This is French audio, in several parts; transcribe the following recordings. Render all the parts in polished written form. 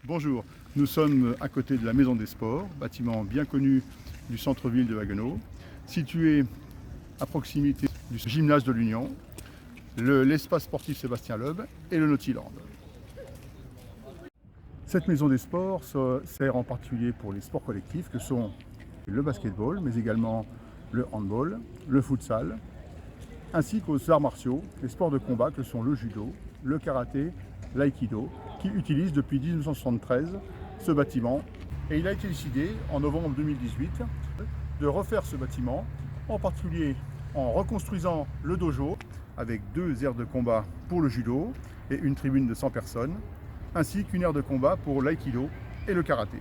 Bonjour, nous sommes à côté de la Maison des Sports, bâtiment bien connu du centre-ville de Haguenau, situé à proximité du gymnase de l'Union, l'espace sportif Sébastien Loeb et le Nautiland. Cette Maison des Sports sert en particulier pour les sports collectifs que sont le basketball, mais également le handball, le futsal, ainsi qu'aux arts martiaux, les sports de combat que sont le judo, le karaté, l'aïkido, qui utilisent depuis 1973 ce bâtiment. Et il a été décidé en novembre 2018 de refaire ce bâtiment, en particulier en reconstruisant le dojo avec 2 aires de combat pour le judo et une tribune de 100 personnes, ainsi qu'une aire de combat pour l'aïkido et le karaté.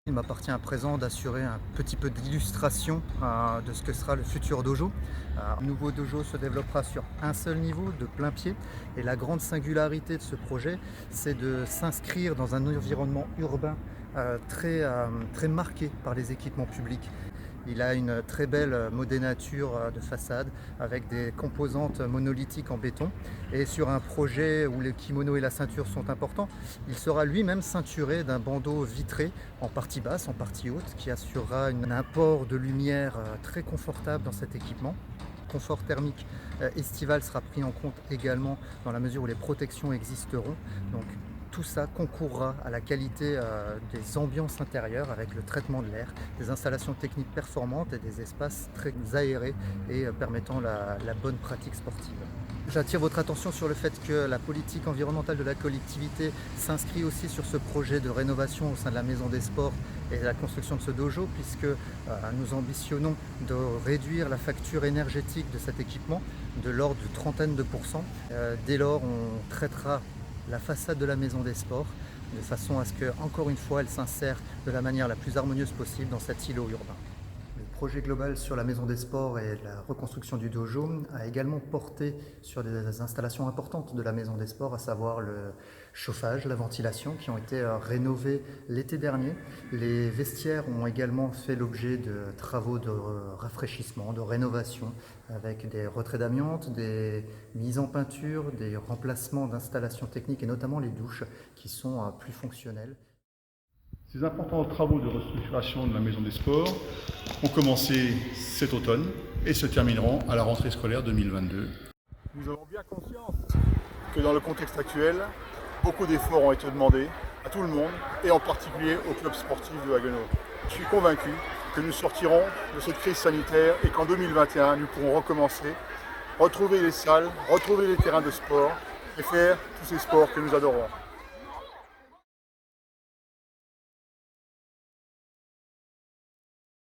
Il m'appartient à présent d'assurer un petit peu d'illustration de ce que sera le futur dojo. Le nouveau dojo se développera sur un seul niveau, de plein pied. Et la grande singularité de ce projet, c'est de s'inscrire dans un environnement urbain très marqué par les équipements publics. Il a une très belle modénature de façade avec des composantes monolithiques en béton. Et sur un projet où le kimono et la ceinture sont importants, il sera lui-même ceinturé d'un bandeau vitré en partie basse, en partie haute, qui assurera un apport de lumière très confortable dans cet équipement. Le confort thermique estival sera pris en compte également dans la mesure où les protections existeront. Donc, tout ça concourra à la qualité des ambiances intérieures avec le traitement de l'air, des installations techniques performantes et des espaces très aérés et permettant la bonne pratique sportive. J'attire votre attention sur le fait que la politique environnementale de la collectivité s'inscrit aussi sur ce projet de rénovation au sein de la Maison des Sports et de la construction de ce dojo, puisque nous ambitionnons de réduire la facture énergétique de cet équipement de l'ordre de trentaine de %. Dès lors, on traitera la façade de la Maison des Sports, de façon à ce que, encore une fois, elle s'insère de la manière la plus harmonieuse possible dans cet îlot urbain. Le projet global sur la Maison des Sports et la reconstruction du dojo a également porté sur des installations importantes de la Maison des Sports, à savoir le chauffage, la ventilation, qui ont été rénovés l'été dernier. Les vestiaires ont également fait l'objet de travaux de rafraîchissement, de rénovation, avec des retraits d'amiante, des mises en peinture, des remplacements d'installations techniques et notamment les douches qui sont plus fonctionnelles. Ces importants travaux de restructuration de la Maison des Sports ont commencé cet automne et se termineront à la rentrée scolaire 2022. Nous avons bien conscience que dans le contexte actuel, beaucoup d'efforts ont été demandés à tout le monde et en particulier au club sportif de Haguenau. Je suis convaincu que nous sortirons de cette crise sanitaire et qu'en 2021, nous pourrons recommencer, retrouver les salles, retrouver les terrains de sport et faire tous ces sports que nous adorons.